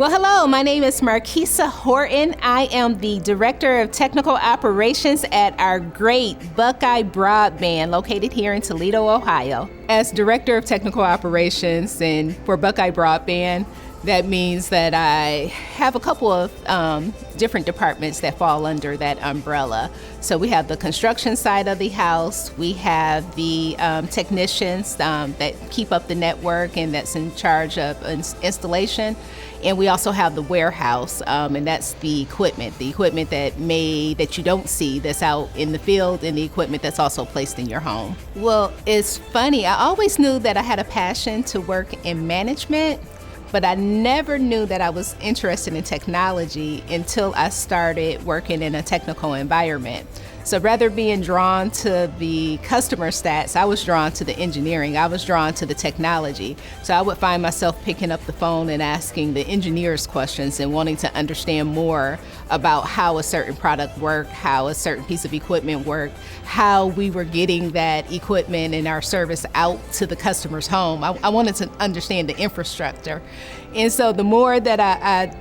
Well, hello, my name is Marquisa Horton. I am the Director of Technical Operations at our great Buckeye Broadband located here in Toledo, Ohio. As Director of Technical Operations and for Buckeye Broadband, that means that I have a couple of different departments that fall under that umbrella. So we have the construction side of the house, we have the technicians that keep up the network and that's in charge of installation, and we also have the warehouse, and that's the equipment that you don't see that's out in the field, and the equipment that's also placed in your home. Well, it's funny, I always knew that I had a passion to work in management, but I never knew that I was interested in technology until I started working in a technical environment. So rather being drawn to the customer stats, I was drawn to the engineering, I was drawn to the technology. So I would find myself picking up the phone and asking the engineers questions and wanting to understand more about how a certain product worked, how a certain piece of equipment worked, how we were getting that equipment and our service out to the customer's home. I wanted to understand the infrastructure. And so the more that I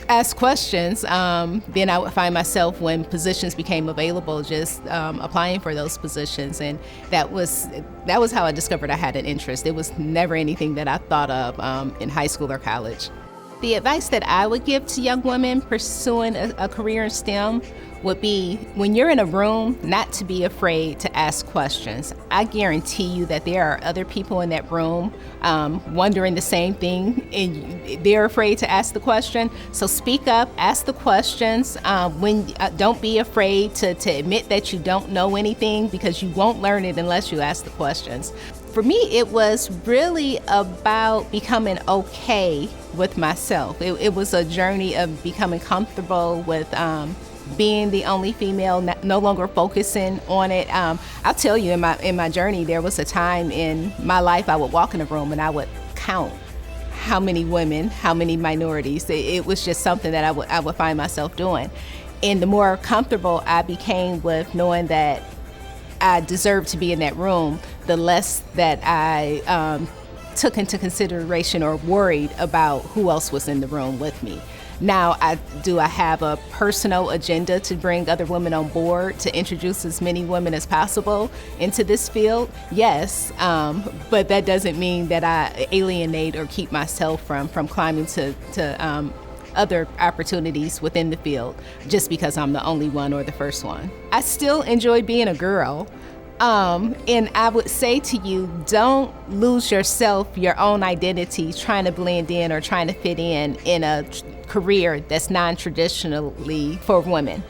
ask questions, then I would find myself, when positions became available, just applying for those positions, and that was how I discovered I had an interest. It was never anything that I thought of in high school or college. The advice that I would give to young women pursuing a career in STEM would be, when you're in a room, not to be afraid to ask questions. I guarantee you that there are other people in that room wondering the same thing, and they're afraid to ask the question. So speak up, ask the questions. Don't be afraid to admit that you don't know anything, because you won't learn it unless you ask the questions. For me, it was really about becoming okay with myself. It was a journey of becoming comfortable with being the only female, no longer focusing on it. I'll tell you, in my journey, there was a time in my life I would walk in a room and I would count how many women, how many minorities. It was just something that I would find myself doing. And the more comfortable I became with knowing that I deserved to be in that room, the less that I took into consideration or worried about who else was in the room with me. Now, I have a personal agenda to bring other women on board, to introduce as many women as possible into this field? Yes, but that doesn't mean that I alienate or keep myself from climbing to other opportunities within the field just because I'm the only one or the first one. I still enjoy being a girl. And I would say to you, don't lose yourself, your own identity, trying to blend in or trying to fit in a career that's non-traditionally for women.